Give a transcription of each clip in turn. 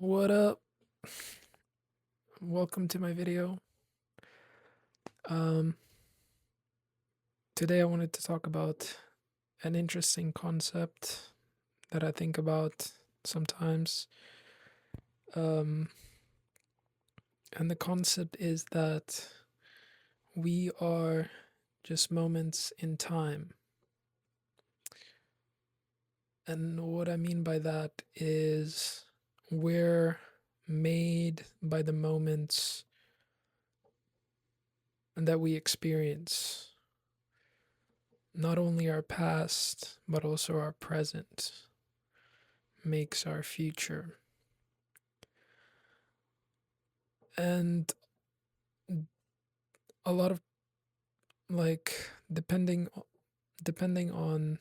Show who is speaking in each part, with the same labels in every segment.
Speaker 1: What up? Welcome to my video. Um, Today I wanted to talk about an interesting concept that I think about sometimes. Um, and the concept is that we are just moments in time. And what I mean by that is we're made by the moments that we experience. Not only our past, but also our present makes our future. And a lot of like depending on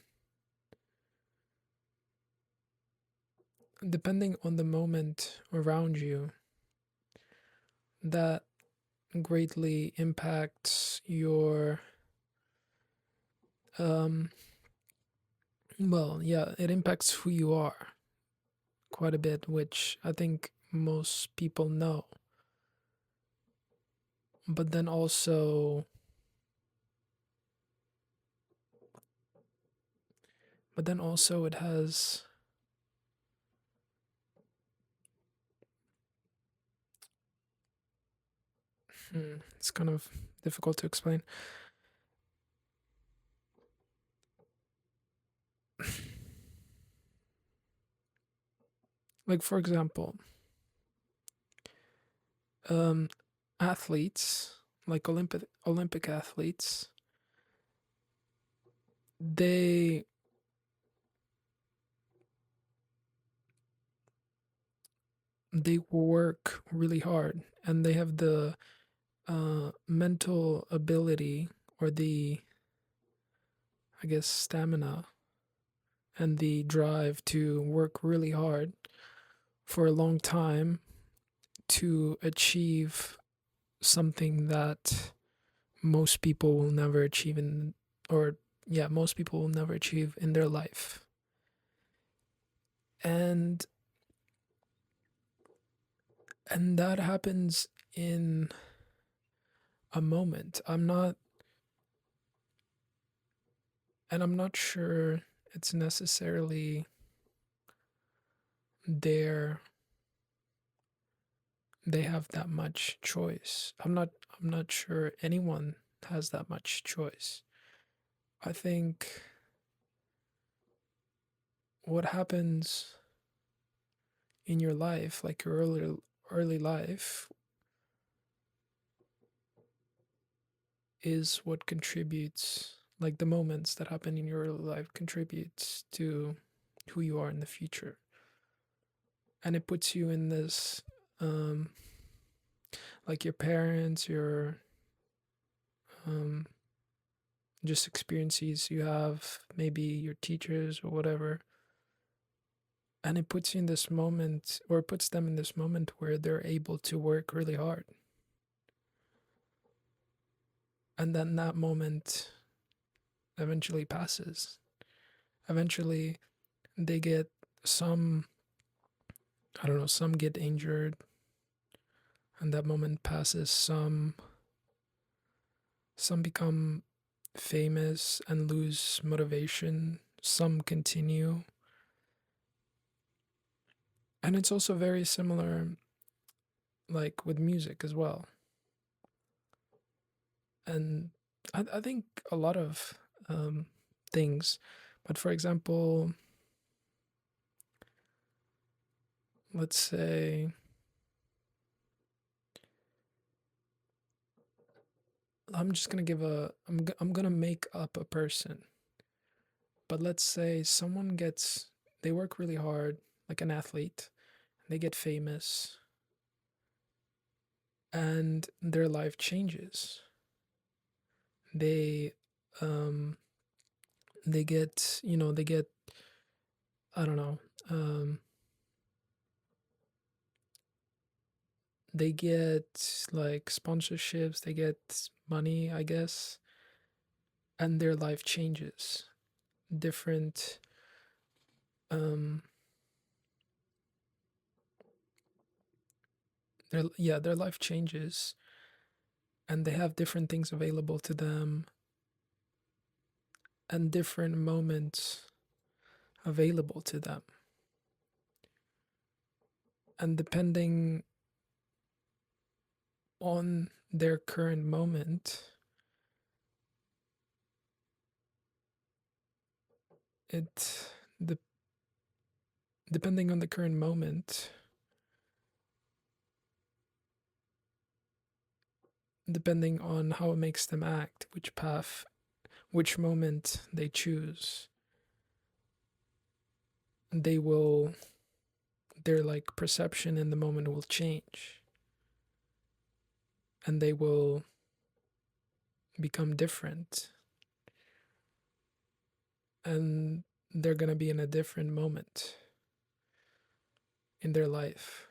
Speaker 1: depending on the moment around you, that greatly impacts your um it impacts who you are quite a bit, which I think most people know. But then also it has it's kind of difficult to explain. Like, for example, um athletes, like Olympic athletes, they they work really hard, and they have the mental ability, or the, I guess, stamina and the drive to work really hard for a long time to achieve something that most people will never achieve or most people will never achieve in their life. And that happens in a moment. I'm not sure it's necessarily their they have that much choice. I'm not sure anyone has that much choice. I think what happens in your life, like your early life, is what contributes, like the moments that happen in your early life contributes to who you are in the future. And it puts you in this um like your parents, your um just experiences you have, maybe your teachers or whatever. And it puts you in this moment, or puts them in this moment where they're able to work really hard. And then that moment eventually passes. Eventually, they get some, I don't know, some get injured, and that moment passes. Some become famous and lose motivation. Some continue. And it's also very similar, like with music as well. And I think a lot of things. But for example, let's say I'm just gonna give a I'm gonna make up a person. But let's say they work really hard, like an athlete, they get famous, and their life changes. They um they get, I don't know, um they get like sponsorships, they get money, I guess, and their life changes. Different um their life changes, and they have different things available to them and different moments available to them. And depending on their current moment, it de- depending on the current moment, depending on how it makes them act, which path, which moment they choose, they will their like perception in the moment will change, and they will become different, and they're going to be in a different moment in their life.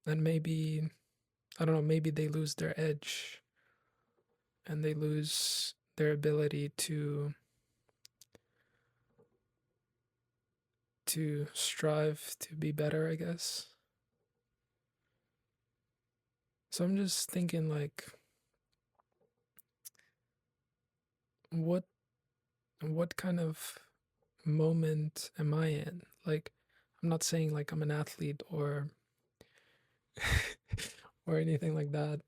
Speaker 1: And maybe, I don't know, maybe they lose their edge and they lose their ability to strive to be better, I guess. So I'm just thinking like what what kind of moment am I in? Like, I'm not saying like I'm an athlete or or anything like that,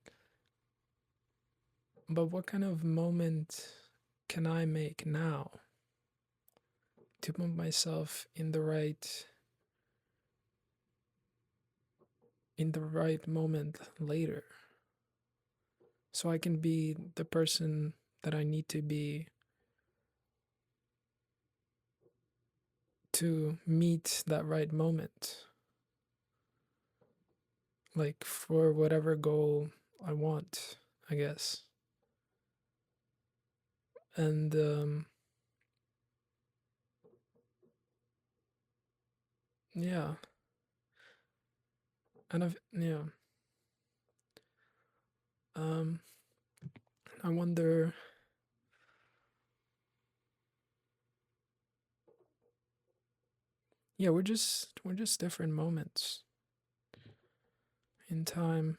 Speaker 1: but what kind of moment can I make now to put myself in the right moment later, so I can be the person that I need to be to meet that right moment, like for whatever goal I want, I guess. And yeah, and yeah, um, I wonder. Yeah, we're just different moments in time,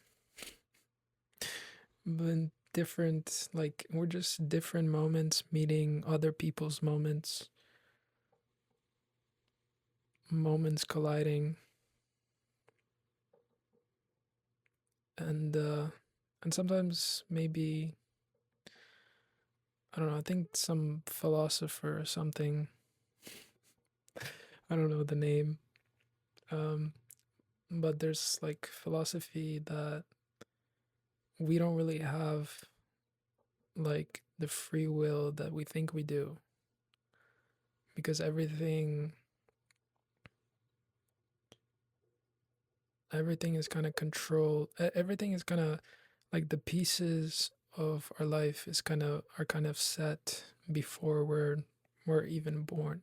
Speaker 1: but different, like we're just different moments meeting other people's moments colliding, and and sometimes maybe, I don't know, I think some philosopher or something, I don't know the name, um but there's like philosophy that we don't really have like the free will that we think we do, because everything is kind of controlled. Everything is kind of like the pieces of our life is kind of set before we're even born,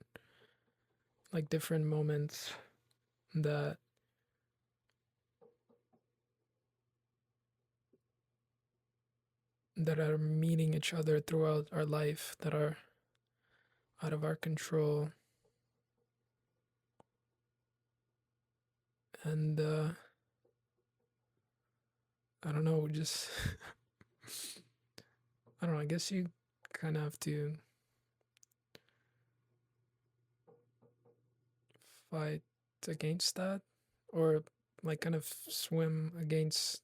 Speaker 1: like different moments that are meeting each other throughout our life that are out of our control. And I don't know, just I don't know, I guess you kind of have to fight against that, or like kind of swim against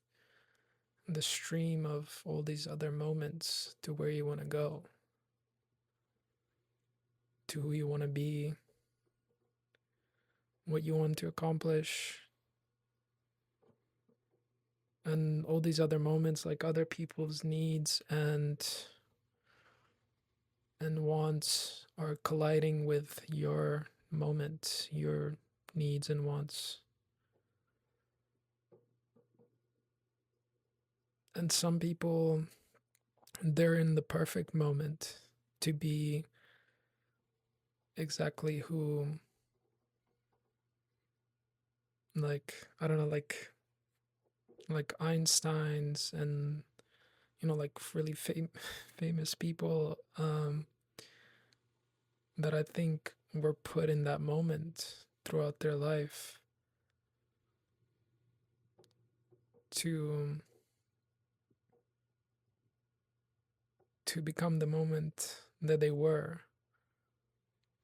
Speaker 1: the stream of all these other moments to where you want to go, to who you want to be, what you want to accomplish, and all these other moments, like other people's needs and wants are colliding with your moment, your needs and wants. And some people, they're in the perfect moment to be exactly who, like, I don't know, like Einstein's and like really famous people, that I think were put in that moment throughout their life to become the moment that they were,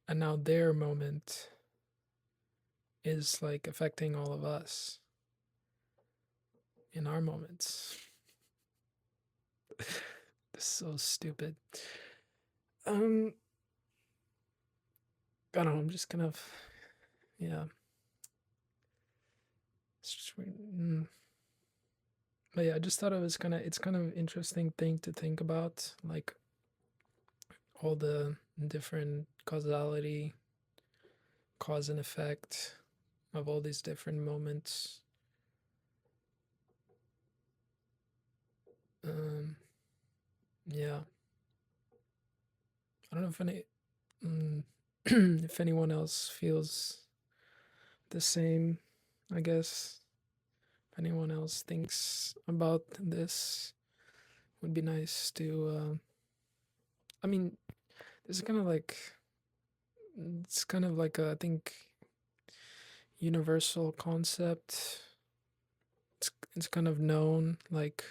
Speaker 1: and now their moment is like affecting all of us in our moments. This is so stupid. I don't know, I'm just kind of, yeah. It's just weird. But yeah, I just thought it's kind of interesting thing to think about, like all the different causality, cause and effect of all these different moments. Um, yeah, I don't know if if anyone else feels the same. I guess if anyone else thinks about this, would be nice to. I mean, this is kind of like it's kind of like a, I think, universal concept. It's kind of known, like,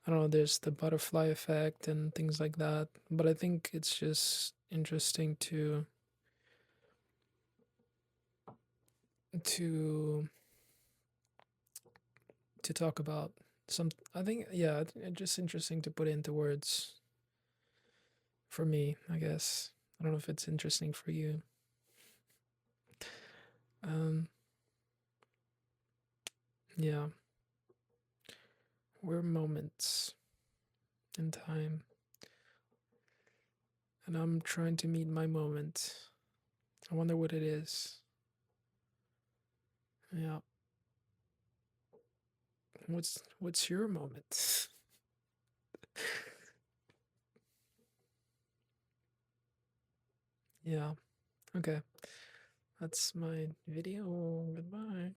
Speaker 1: I don't know, there's the butterfly effect and things like that, but I think it's just interesting to talk about some. I think, yeah, it's just interesting to put into words for me, I guess. I don't know if it's interesting for you. Um, yeah, we're moments in time, and I'm trying to meet my moment. I wonder what it is. Yeah. What's your moment? Yeah. Okay. That's my video. Goodbye.